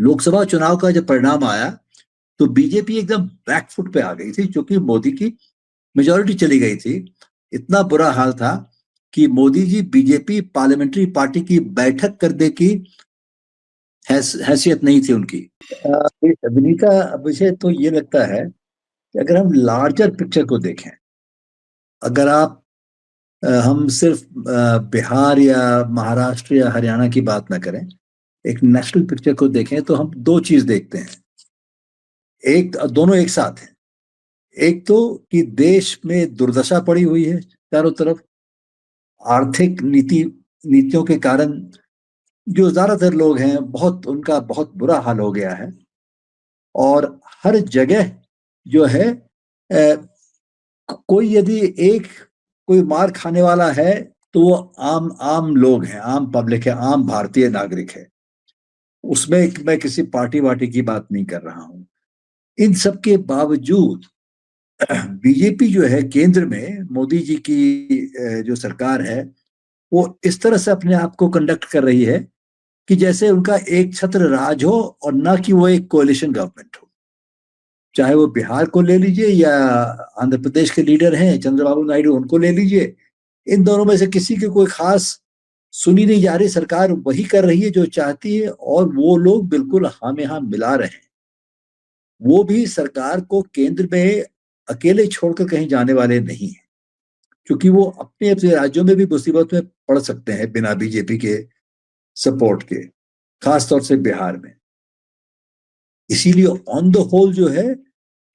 लोकसभा चुनाव का जब परिणाम आया तो बीजेपी एकदम बैकफुट पे आ गई थी, क्योंकि मोदी की मेजोरिटी चली गई थी। इतना बुरा हाल था कि Modi ji BJP parliamentary party की बैठक करने की हैसियत नहीं थी उनकी। विनीता, मुझे तो ये लगता है कि अगर हम लार्जर पिक्चर को देखें, अगर आप हम सिर्फ बिहार या महाराष्ट्र या हरियाणा की बात ना करें, एक नेशनल पिक्चर को देखें तो हम दो चीज देखते हैं। एक, दोनों एक साथ हैं। एक तो कि देश में दुर्दशा पड़ी हुई है चारों तरफ, आर्थिक नीतियों के कारण जो ज्यादातर लोग हैं बहुत उनका बहुत बुरा हाल हो गया है। और हर जगह जो है कोई यदि एक कोई मार खाने वाला है तो वो आम आम लोग हैं, आम पब्लिक है, आम भारतीय नागरिक है। उसमें मैं किसी पार्टी वार्टी की बात नहीं कर रहा हूं। इन सब के बावजूद बीजेपी जो है केंद्र में, मोदी जी की जो सरकार है, वो इस तरह से अपने आप को कंडक्ट कर रही है कि जैसे उनका एक छत्र राज हो और ना कि वो एक कोalition गवर्नमेंट हो। चाहे वो बिहार को ले लीजिए या आंध्र प्रदेश के लीडर हैं चंद्रबाबू नायडू, उनको ले लीजिए, इन दोनों में से किसी की कोई खास सुनी नहीं जा रही। सरकार वही कर रही है जो चाहती है और वो लोग बिल्कुल हाँ में हाँ मिला रहे हैं। वो भी सरकार को केंद्र में अकेले छोड़कर कहीं जाने वाले नहीं है, क्योंकि वो अपने अपने राज्यों में भी मुसीबत में पड़ सकते हैं बिना बीजेपी के सपोर्ट के, खासतौर से बिहार में। इसीलिए ऑन द होल जो है,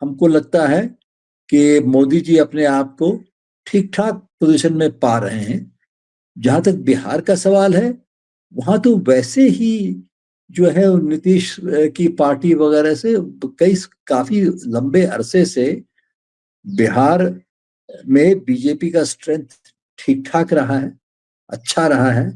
हमको लगता है कि मोदी जी अपने आप को ठीक ठाक पोजीशन में पा रहे हैं। जहां तक बिहार का सवाल है, वहां तो वैसे ही जो है नीतीश की पार्टी वगैरह से काफी लंबे अरसे से बिहार में बीजेपी का स्ट्रेंथ ठीक ठाक रहा है, अच्छा रहा है।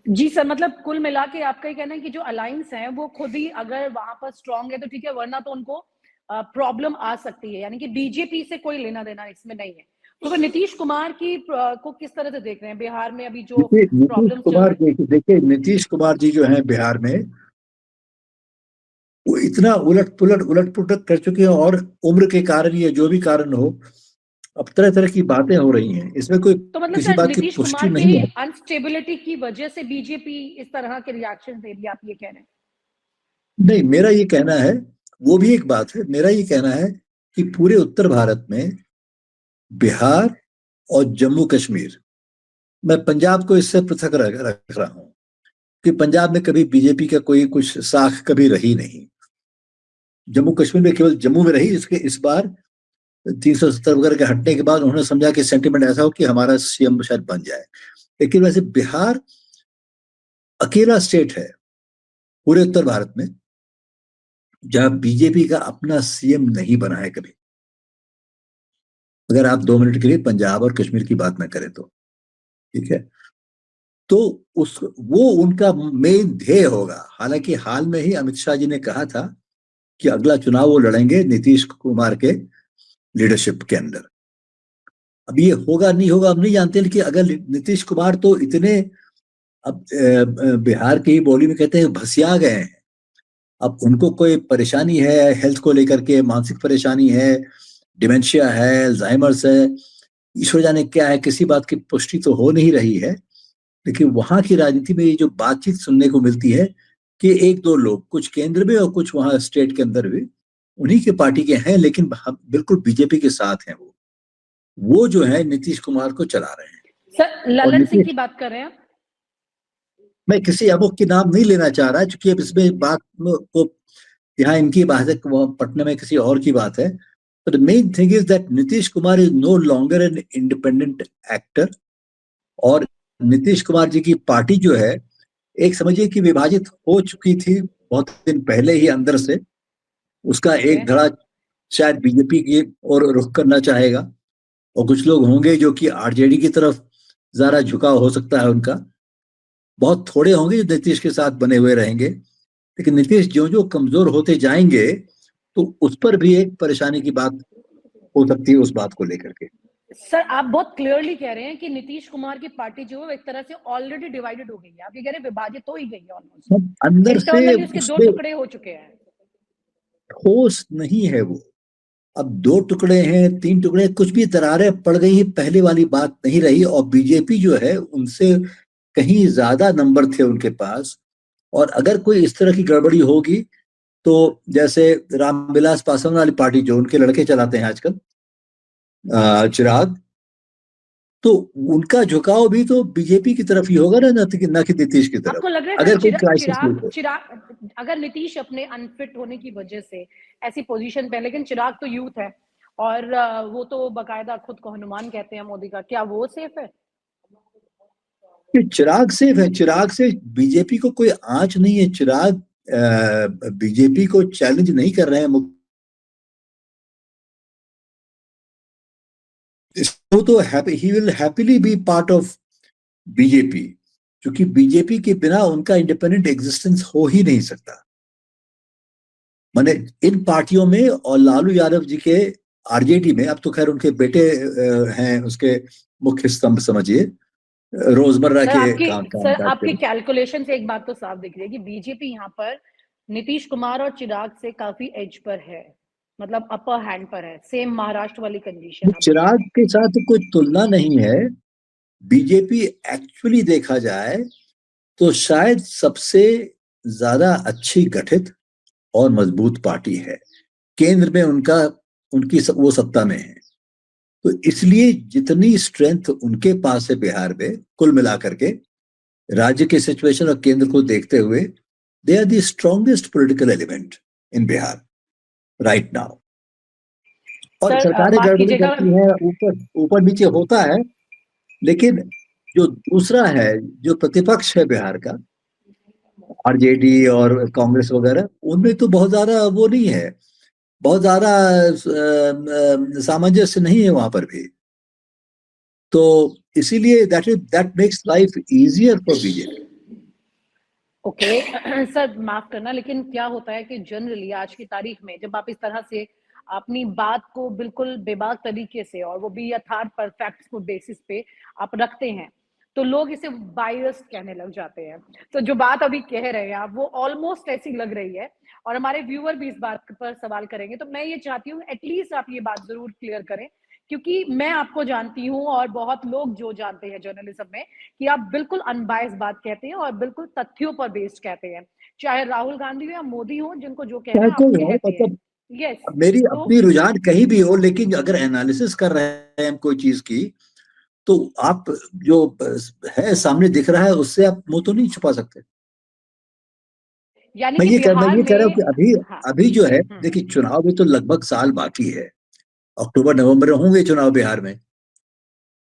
जी सर, मतलब कुल मिला के आपका ये कहना है कि जो अलायंस है वो खुद ही अगर वहां पर स्ट्रांग है तो ठीक है, वरना तो उनको प्रॉब्लम आ सकती है। यानी कि बीजेपी से कोई लेना देना इसमें नहीं है। तो फिर नीतीश कुमार की को किस तरह से देख रहे हैं बिहार में अभी जो प्रॉब्लम चल रही है? देखिए, नीतीश कुमार जी जो है बिहार में, वो इतना उलट पुलट कर चुके हैं, और उम्र के कारण या जो भी कारण हो, अब तरह तरह की बातें हो रही हैं। इसमें कोई तो मतलब किसी सर, बात की नीतीश पुष्टि कुमार नहीं के है। अनस्टेबिलिटी की वजह से बीजेपी इस तरह के रिएक्शन दे रही है, आप ये कह रहे हैं? नहीं, मेरा ये कहना है, वो भी एक बात है। मेरा ये कहना है कि पूरे उत्तर भारत में बिहार और जम्मू कश्मीर, मैं पंजाब को इससे पृथक रख रहा हूं कि पंजाब में कभी बीजेपी का कोई कुछ साख कभी रही नहीं। जम्मू कश्मीर में केवल जम्मू में रही। इसके इस बार 370 वगैरह के हटने के बाद उन्होंने समझा कि सेंटिमेंट ऐसा हो कि हमारा सीएम शायद बन जाए। लेकिन वैसे बिहार अकेला स्टेट है पूरे उत्तर भारत में जहां बीजेपी का अपना सीएम नहीं बना है कभी, अगर आप 2 मिनट के लिए पंजाब और कश्मीर की बात ना करें तो। ठीक है, तो वो उनका मेन ध्येय होगा। हालांकि हाल में ही अमित शाह जी ने कहा था कि अगला चुनाव वो लड़ेंगे नीतीश कुमार के लीडरशिप के अंदर। अब ये होगा नहीं होगा हम नहीं जानते, लेकिन अगर नीतीश कुमार तो इतने, अब बिहार की ही बोली में कहते हैं, भसिया गए हैं। अब उनको कोई परेशानी है हेल्थ को लेकर के, मानसिक परेशानी है, डिमेंशिया है, अल्जाइमर्स है, ईश्वर जाने क्या है, किसी बात की पुष्टि तो हो नहीं रही है। लेकिन वहां की राजनीति में ये जो बातचीत सुनने को मिलती है कि एक दो लोग, कुछ केंद्र में और कुछ वहां स्टेट के अंदर भी उन्हीं के पार्टी के हैं, लेकिन बिल्कुल बीजेपी के साथ हैं। वो जो है नीतीश कुमार को चला रहे हैं। सर, ललन सिंह की बात कर रहे हैं आप? मैं किसी अमुक के नाम नहीं लेना चाह रहा, क्योंकि अब इसमें बात को, यहाँ इनकी बात है, पटना में किसी और की बात है। But the main thing is that Nitish Kumar is no longer an independent actor। और नीतीश कुमार जी की पार्टी जो है, एक समझिए कि विभाजित हो चुकी थी बहुत दिन पहले ही अंदर से। उसका एक धड़ा शायद बीजेपी की ओर रुख करना चाहेगा, और कुछ लोग होंगे जो कि आरजेडी की तरफ ज्यादा झुकाव हो सकता है उनका। बहुत थोड़े होंगे जो नीतीश के साथ बने हुए रहेंगे। लेकिन नीतीश जो जो कमजोर होते जाएंगे तो उस पर भी एक परेशानी की बात हो सकती है, उस बात को लेकर के। सर आप बहुत क्लियरली कह रहे हैं कि नीतीश कुमार की पार्टी जो है एक तरह से ऑलरेडी डिवाइडेड हो गई है। आप ये कह रहे हैं विभाजित हो ही गई है ऑलमोस्ट, सब अंदर से इंटरनली उसके दो उसमें टुकड़े हो चुके हैं। ठोस नहीं है वो। अब 2 टुकड़े हैं, 3 टुकड़े, कुछ भी दरारें पड़ गई हैं, पहले वाली बात नहीं रही। और बीजेपी जो है उनसे कहीं ज्यादा नंबर थे उनके पास। और अगर कोई इस तरह की गड़बड़ी होगी तो जैसे रामविलास पासवान वाली पार्टी जो उनके लड़के चलाते हैं आजकल, चिराग, तो उनका झुकाव भी तो बीजेपी की तरफ ही होगा ना, न कि नीतीश की तरफ। आपको लग रहा है अगर सर कोई क्राइसिस हो तो चिराग अगर नीतीश अपने अनफिट होने की वजह से ऐसी पोजीशन पे, लेकिन चिराग तो यूथ है और वो तो बकायदा खुद को हनुमान कहते हैं मोदी का, क्या वो सेफ है? चिराग सेफ है। चिराग से बीजेपी को कोई आंच नहीं है। चिराग बीजेपी को चैलेंज नहीं कर रहे हैं। वो तो he will happily be part of BJP, क्योंकि बीजेपी के बिना उनका इंडिपेंडेंट एग्जिस्टेंस हो ही नहीं सकता। माने इन पार्टियों में और लालू यादव जी के आरजेडी में, अब तो खैर उनके बेटे हैं उसके मुख्य स्तंभ समझिए, रोजमर्रा के काम सर कामकाज आपकी के। कैलकुलेशन से एक बात तो साफ दिख रही है कि बीजेपी यहाँ पर नीतीश कुमार और चिराग से काफी एज पर है, मतलब अपर हैंड पर है। सेम महाराष्ट्र वाली कंडीशन अभी है। चिराग के साथ कोई तुलना नहीं है। बीजेपी एक्चुअली देखा जाए तो शायद सबसे ज्यादा अच्छी गठित और मजबूत पार्टी है। केंद्र में वो सत्ता में है। तो इसलिए जितनी स्ट्रेंथ उनके पास है बिहार में, कुल मिलाकर के राज्य के सिचुएशन और केंद्र को देखते हुए, they are the strongest political element in Bihar right now. और सर सरकारें माफ गड़बड़ी कीजिएगा। करती हैं, ऊपर ऊपर नीचे होता है। लेकिन जो दूसरा है, जो प्रतिपक्ष है बिहार का, आरजेडी और कांग्रेस वगैरह, उनमें तो बहुत ज्यादा वो नहीं है, बहुत ज्यादा सामंजस्य नहीं है वहां पर भी। तो इसीलिए that makes life easier for BJP. Okay sir माफ करना, लेकिन क्या होता है कि जनरली आज की तारीख में जब आप इस तरह से अपनी बात को बिल्कुल बेबाक तरीके से, और वो भी यथार्थ पर फैक्ट्स को बेसिस पे आप रखते हैं, तो लोग इसे बायस्ड कहने लग जाते हैं। तो जो बात अभी कह रहे हैं आप वो ऑलमोस्ट ऐसी लग रही है, और हमारे व्यूअर भी इस बात पर सवाल करेंगे। तो मैं ये चाहती हूँ एटलीस्ट आप ये बात जरूर क्लियर करें, क्योंकि मैं आपको जानती हूँ और बहुत लोग जो जानते हैं जर्नलिज्म में कि आप बिल्कुल अनबायस्ड बात कहते हैं और बिल्कुल तथ्यों पर बेस्ड कहते हैं, चाहे राहुल गांधी हो या मोदी हो, जिनको जो कहना चाहे है आप कोई हो, कहते हैं। मतलब यस। मेरी तो अपनी रुझान कहीं भी हो, लेकिन अगर एनालिसिस कर रहे हैं हम कोई चीज की, तो आप जो है सामने दिख रहा है उससे आप मुंह तो नहीं छुपा सकते। यानी कि बिहार मैं कह रहा हूँ में। कि अभी हाँ। अभी जो है, हम्म। देखिए चुनाव में तो लगभग साल बाकी है। अक्टूबर नवंबर में होंगे चुनाव बिहार में।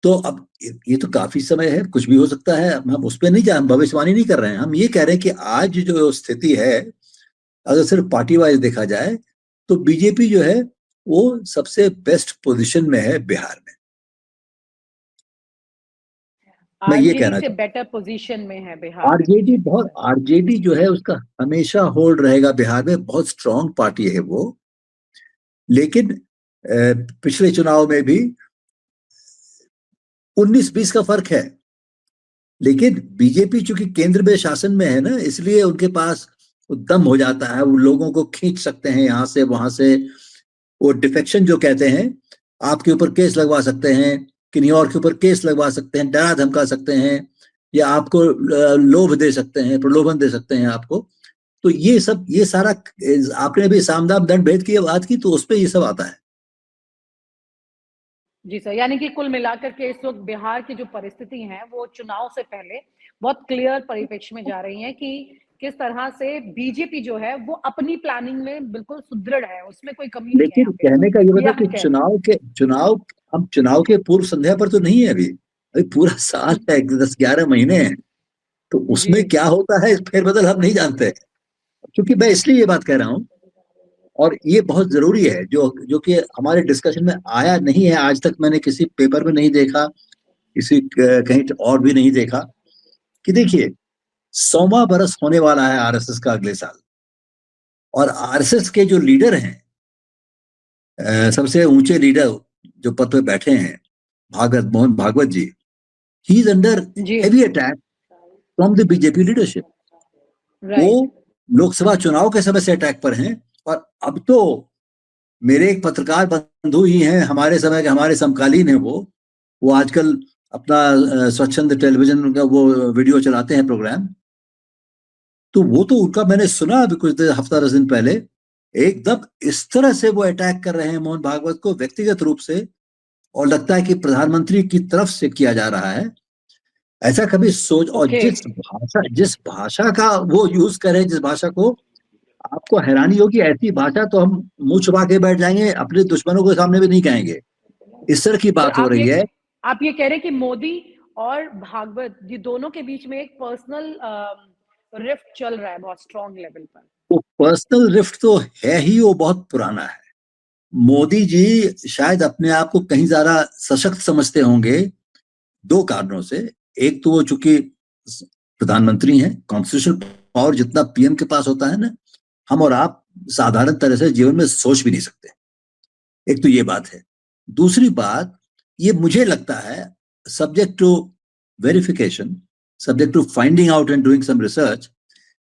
तो अब ये तो काफी समय है, कुछ भी हो सकता है। हम उस पर नहीं जा, हम भविष्यवाणी नहीं कर रहे हैं। हम ये कह रहे हैं कि आज जो स्थिति है, अगर सिर्फ पार्टी वाइज देखा जाए, तो बीजेपी जो है वो सबसे बेस्ट पोजीशन में है बिहार में। मैं ये आरजेडी कहना से चाहता बेटर पोजीशन में है हूँ। बिहार में बीजेपी सर। आरजेडी जो है उसका हमेशा होल्ड रहेगा बिहार में, बहुत स्ट्रांग पार्टी है वो। लेकिन पिछले चुनाव में भी 19-20 का फर्क है। लेकिन बीजेपी चूंकि केंद्र में शासन में है ना, इसलिए उनके पास दम हो जाता है। वो लोगों को खींच सकते हैं यहां से वहां से। वो डिफेक्शन जो कहते हैं, आपके ऊपर केस लगवा सकते हैं, किन्हीं और के ऊपर केस लगवा सकते हैं, डरा धमका सकते हैं, या आपको लोभ दे सकते हैं, प्रलोभन दे सकते हैं आपको। तो ये सारा, आपने अभी सामदाम दंड भेद की बात की, तो उस पर ये सब आता है। जी सर, यानी कि कुल मिलाकर के इस वक्त बिहार की जो परिस्थिति है वो चुनाव से पहले बहुत क्लियर परिप्रेक्ष्य में जा रही है कि किस तरह से बीजेपी जो है वो अपनी प्लानिंग में बिल्कुल सुदृढ़ है, उसमें कोई कमी नहीं है लेकिन यहाँ पे। कहने का ये ये मतलब कि आप कह रहे हम चुनाव के पूर्व संध्या पर तो नहीं है अभी। अभी पूरा साल है, 10-11 महीने हैं। तो हैं। जी। उसमें क्या होता है फेरबदल हम नहीं जानते। क्योंकि मैं इसलिए ये बात कह रहा हूँ, और ये बहुत जरूरी है, जो जो कि हमारे डिस्कशन में आया नहीं है आज तक। मैंने किसी पेपर में नहीं देखा, किसी कहीं और भी नहीं देखा, कि देखिए 100वां बरस होने वाला है आरएसएस का अगले साल। और आरएसएस के जो लीडर हैं, सबसे ऊंचे लीडर जो पद पे बैठे हैं, Mohan Bhagwat ji, he is under जी heavy attack from the BJP leadership. वो राइट। लोकसभा चुनाव के समय से अटैक पर हैं, और अब तो मेरे एक पत्रकार बंधु ही हैं, हमारे समय के, हमारे समकालीन हैं वो आजकल अपना स्वच्छंद टेलीविजन का वो वीडियो चलाते हैं प्रोग्राम। तो वो तो उनका मैंने सुना अभी कुछ हफ्ता 10 दिन पहले, एकदम इस तरह से वो अटैक कर रहे हैं मोहन भागवत को व्यक्तिगत रूप से, और लगता है कि प्रधानमंत्री की तरफ से किया जा रहा है। ऐसा कभी सोच, और ओके जिस भाषा का वो यूज करे, जिस भाषा को, आपको हैरानी होगी, ऐसी भाषा तो हम मुंह छुपा के बैठ जाएंगे, अपने दुश्मनों के सामने भी नहीं कहेंगे, इस तरह की तो बात हो रही है। आप ये कह रहे हैं कि मोदी और भागवत ये दोनों के बीच में एक पर्सनल रिफ्ट चल रहा है बहुत स्ट्रॉन्ग लेवल पर। वो पर्सनल रिफ्ट तो है ही, वो बहुत पुराना है। मोदी जी शायद अपने आप को कहीं ज्यादा सशक्त समझते होंगे, दो कारणों से। एक तो वो चूंकि प्रधानमंत्री हैं, कॉन्स्टिट्यूशनल पावर जितना पीएम के पास होता है ना, हम और आप साधारण तरह से जीवन में सोच भी नहीं सकते। एक तो ये बात है। दूसरी बात, ये मुझे लगता है, subject to verification, subject to finding out and doing some research,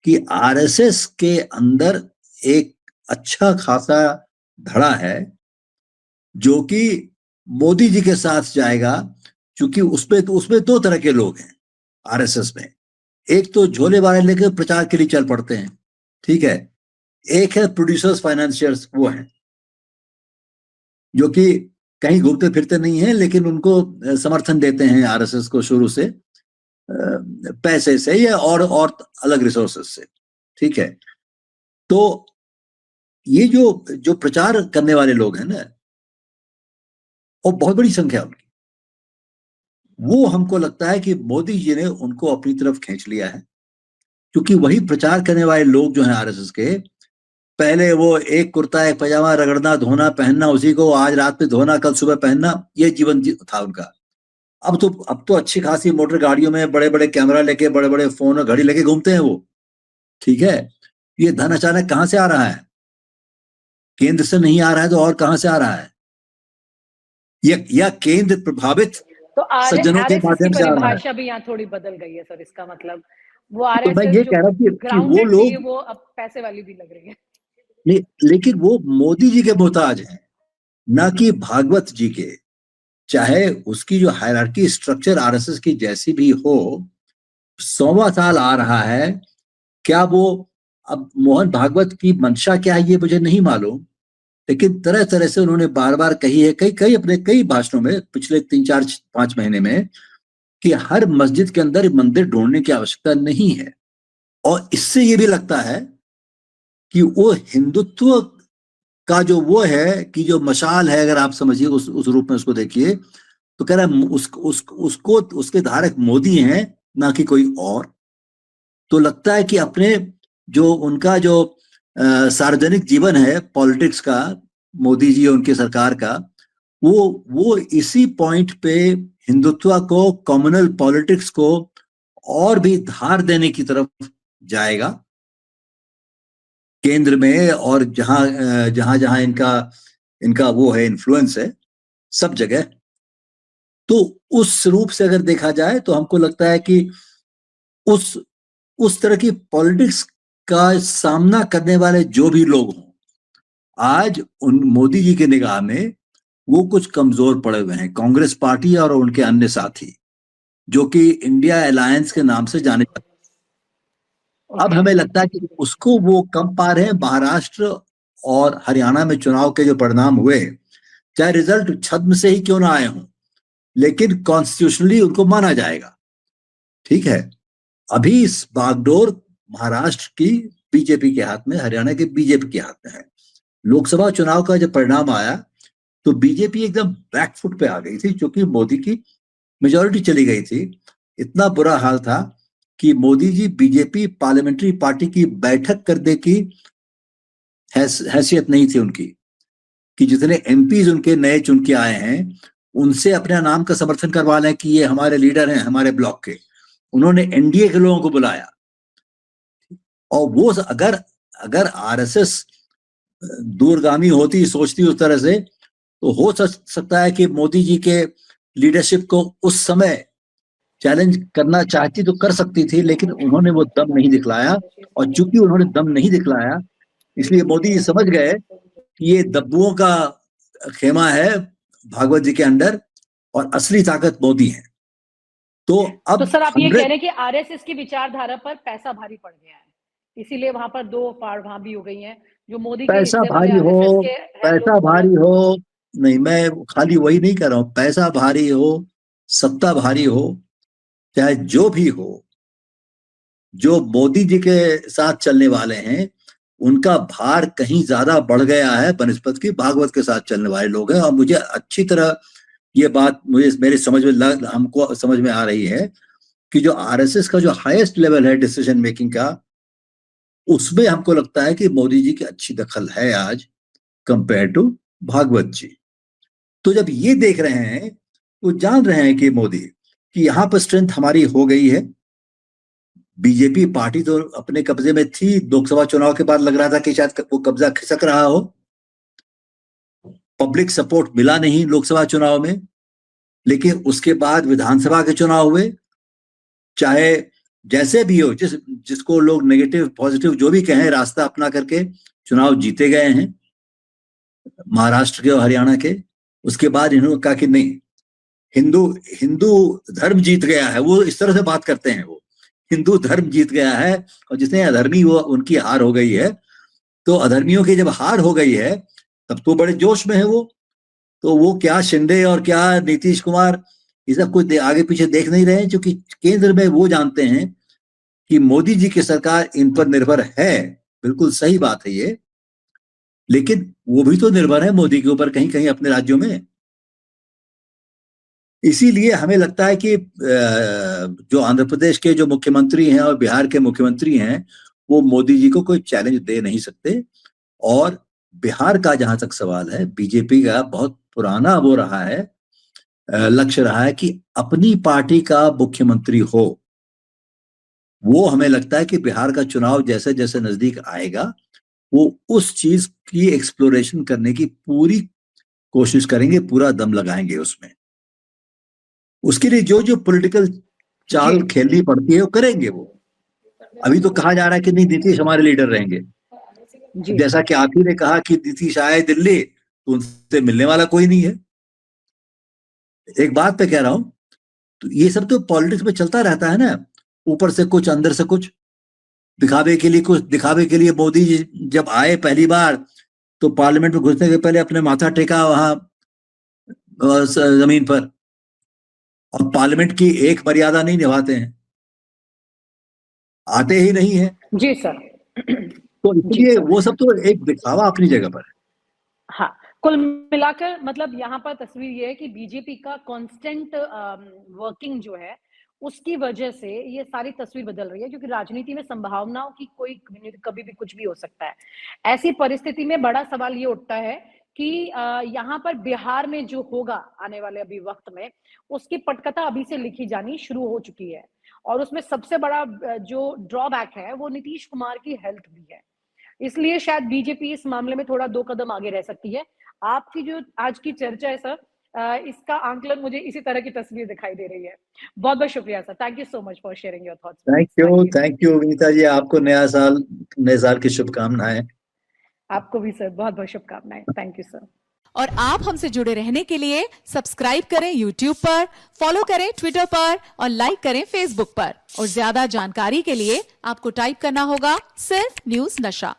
कि आरएसएस के अंदर एक अच्छा खासा धड़ा है जो कि मोदी जी के साथ जाएगा, क्योंकि उसमें दो तरह के लोग हैं आरएसएस में। एक तो झोले वाले लेकर प्रचार के लिए चल पड़ते हैं, ठीक है। एक है प्रोड्यूसर्स फाइनेंशियर्स, वो हैं जो कि कहीं घूमते फिरते नहीं हैं, लेकिन उनको समर्थन देते हैं आरएसएस को शुरू से, पैसे से या और अलग रिसोर्सेस से, ठीक है। तो ये जो जो प्रचार करने वाले लोग हैं ना, और बहुत बड़ी संख्या उनकी, वो हमको लगता है कि मोदी जी ने उनको अपनी तरफ खींच लिया है, क्योंकि वही प्रचार करने वाले लोग जो हैं आरएसएस के, पहले वो एक कुर्ता एक पजामा रगड़ना धोना पहनना, उसी को आज रात में धोना कल सुबह पहनना, ये जीवन था उनका। अब तो अच्छी खासी मोटर गाड़ियों में बड़े बड़े कैमरा लेके, बड़े बड़े फोन और घड़ी लेके घूमते हैं वो, ठीक है। ये धन अचानक कहां से आ रहा है? केंद्र से नहीं आ रहा है तो और कहां से आ रहा है? या केंद्र प्रभावित तो सज्जनों के आरएसएस की माध्यम से आ रहा है? परिभाषा भी यहाँ थोड़ी बदल गई है सर, इसका मतलब वो तो मैं आरएसएस ये जो कह रहा हूं कि वो ग्राउंडेड थी लोग, वो अब पैसे वाली भी लग रही है। लेकिन वो मोदी जी के मोहताज हैं, ना कि भागवत जी के। चाहे उसकी जो हायरार्की स्ट्रक्चर आरएसएस की जैसी भी हो, 100वां साल आ रहा है, क्या वो, अब मोहन भागवत की मंशा क्या है ये मुझे नहीं मालूम, लेकिन तरह तरह से उन्होंने बार बार कही है, कई कई अपने कई भाषणों में पिछले 3 4 5 महीने में, कि हर मस्जिद के अंदर मंदिर ढूंढने की आवश्यकता नहीं है। और इससे ये भी लगता है कि वो हिंदुत्व का जो वो है, कि जो मशाल है, अगर आप समझिए उस रूप में उसको देखिए, तो कह रहा है उसको उसके धारक मोदी हैं, ना कि कोई और। तो लगता है कि अपने जो उनका जो सार्वजनिक जीवन है पॉलिटिक्स का, मोदी जी और उनकी सरकार का, वो इसी पॉइंट पे हिंदुत्व को, कम्युनल पॉलिटिक्स को और भी धार देने की तरफ जाएगा केंद्र में, और जहां जहां जहां इनका इनका वो है, इन्फ्लुएंस है सब जगह। तो उस रूप से अगर देखा जाए तो हमको लगता है कि उस उस तरह की पॉलिटिक्स का सामना करने वाले जो भी लोग हों, आज उन मोदी जी के निगाह में वो कुछ कमजोर पड़े हुए हैं, कांग्रेस पार्टी और उनके अन्य साथी, जो कि इंडिया अलायंस के नाम से जाने जाते हैं। अब ओके हमें लगता है कि उसको वो कम पा रहे हैं। महाराष्ट्र और हरियाणा में चुनाव के जो परिणाम हुए, चाहे रिजल्ट छद्म से ही क्यों ना आए हों, लेकिन कॉन्स्टिट्यूशनली उनको माना जाएगा, ठीक है। अभी इस बागडोर महाराष्ट्र की बीजेपी के हाथ में, हरियाणा के बीजेपी के हाथ में है। लोकसभा चुनाव का जब परिणाम आया तो बीजेपी एकदम बैकफुट पे आ गई थी, क्योंकि मोदी की मेजोरिटी चली गई थी। इतना बुरा हाल था कि Modi ji BJP parliamentary party की बैठक करने की हैसियत नहीं थी उनकी, कि जितने एमपीज उनके नए चुन के आए हैं उनसे अपने नाम का समर्थन करवा लें कि ये हमारे लीडर हैं हमारे ब्लॉक के। उन्होंने एनडीए के लोगों को बुलाया, और वो अगर अगर आरएसएस दूरगामी होती, सोचती उस तरह से, तो हो सकता है कि मोदी जी के लीडरशिप को उस समय चैलेंज करना चाहती तो कर सकती थी, लेकिन उन्होंने वो दम नहीं दिखलाया। और चूंकि उन्होंने दम नहीं दिखलाया, इसलिए मोदी जी समझ गए कि ये दब्बुओं का खेमा है भागवत जी के अंडर और असली ताकत मोदी है। तो अब सर आप ये कह रहे हैं कि आरएसएस की विचारधारा पर पैसा भारी पड़ गया है, इसीलिए वहां पर दो पाड़ वहां भी हो गई हैं, जो मोदी के पैसा हिस्से वाले भारी हो, आरएसएस के पैसा भारी हो, नहीं मैं खाली वही नहीं कह रहा हूं, पैसा भारी हो, सत्ता भारी हो, चाहे जो भी हो, जो मोदी जी के साथ चलने वाले हैं उनका भार कहीं ज्यादा बढ़ गया है बनिस्बत की भागवत के साथ चलने वाले लोग हैं। और मुझे अच्छी तरह ये बात मेरे समझ में हमको समझ में आ रही है कि जो आरएसएस का जो हाईएस्ट लेवल है डिसीजन मेकिंग का, उसमें हमको लगता है कि मोदी जी की अच्छी दखल है आज कंपेयर टू भागवत जी। तो जब ये देख रहे हैं तो जान रहे हैं कि मोदी कि यहां पर स्ट्रेंथ हमारी हो गई है। बीजेपी पार्टी तो अपने कब्जे में थी, लोकसभा चुनाव के बाद लग रहा था कि शायद वो कब्जा खिसक रहा हो, पब्लिक सपोर्ट मिला नहीं लोकसभा चुनाव में, लेकिन उसके बाद विधानसभा के चुनाव हुए, चाहे जैसे भी हो, जिसको लोग नेगेटिव पॉजिटिव जो भी कहें, रास्ता अपना करके चुनाव जीते गए हैं महाराष्ट्र के और हरियाणा के। उसके बाद इन्होंने कहा कि नहीं, हिंदू धर्म जीत गया है, वो इस तरह से बात करते हैं, वो हिंदू धर्म जीत गया है और जितने अधर्मी वो उनकी हार हो गई है। तो अधर्मियों की जब हार हो गई है तब तो बड़े जोश में है वो। तो वो क्या शिंदे और क्या नीतीश कुमार ये सब कुछ आगे पीछे देख नहीं रहे हैं, क्योंकि केंद्र में वो जानते हैं कि मोदी जी की सरकार इन पर निर्भर है। बिल्कुल सही बात है ये, लेकिन वो भी तो निर्भर है मोदी के ऊपर कहीं कहीं अपने राज्यों में। इसीलिए हमें लगता है कि जो आंध्र प्रदेश के जो मुख्यमंत्री हैं और बिहार के मुख्यमंत्री हैं वो मोदी जी को कोई चैलेंज दे नहीं सकते। और बिहार का जहां तक सवाल है, बीजेपी का बहुत पुराना वो रहा है, लक्ष्य रहा है कि अपनी पार्टी का मुख्यमंत्री हो। वो हमें लगता है कि बिहार का चुनाव जैसे जैसे नजदीक आएगा वो उस चीज की एक्सप्लोरेशन करने की पूरी कोशिश करेंगे, पूरा दम लगाएंगे उसमें। उसके लिए जो जो पॉलिटिकल चाल खेलनी पड़ती है वो करेंगे वो। अभी तो कहा जा रहा है कि नहीं, नीतीश हमारे लीडर रहेंगे। जैसा कि आप ही ने कहा कि नीतीश आए दिल्ली तो उनसे मिलने वाला कोई नहीं है। एक बात पे कह रहा हूं, तो ये सब तो पॉलिटिक्स में चलता रहता है ना, ऊपर से कुछ अंदर से कुछ, दिखावे के लिए कुछ, दिखावे के लिए मोदी जी जब आए पहली बार तो पार्लियामेंट में घुसने के पहले अपने माथा टेका वहां जमीन पर, और पार्लियामेंट की एक मर्यादा नहीं निभाते हैं, आते ही नहीं है। जी सर। तो इसलिए वो सब तो एक दिखावा अपनी जगह पर है। हाँ, कुल मिलाकर मतलब यहाँ पर तस्वीर ये है कि बीजेपी का कांस्टेंट वर्किंग जो है उसकी वजह से ये सारी तस्वीर बदल रही है, क्योंकि राजनीति में संभावनाओं की कोई कभी भी कुछ भी हो सकता है। ऐसी परिस्थिति में बड़ा सवाल ये उठता है कि यहाँ पर बिहार में जो होगा आने वाले अभी वक्त में, उसकी पटकथा अभी से लिखी जानी शुरू हो चुकी है। और उसमें सबसे बड़ा जो ड्रॉबैक है वो नीतीश कुमार की हेल्थ भी है। इसलिए शायद बीजेपी इस मामले में थोड़ा 2 कदम आगे रह सकती है। आपकी जो आज की चर्चा है सर, इसका आंकलन मुझे इसी तरह की तस्वीर दिखाई दे रही है। बहुत बहुत शुक्रिया sir, thank you so much for sharing your thoughts. Thank you Vinita ji, आपको नए साल की शुभकामनाएं। आपको भी सर बहुत बहुत शुभकामनाएं। Thank you sir. और आप हमसे जुड़े रहने के लिए सब्सक्राइब करें YouTube पर, फॉलो करें Twitter पर और लाइक करें Facebook पर। और ज्यादा जानकारी के लिए आपको टाइप करना होगा सिर्फ न्यूज नशा।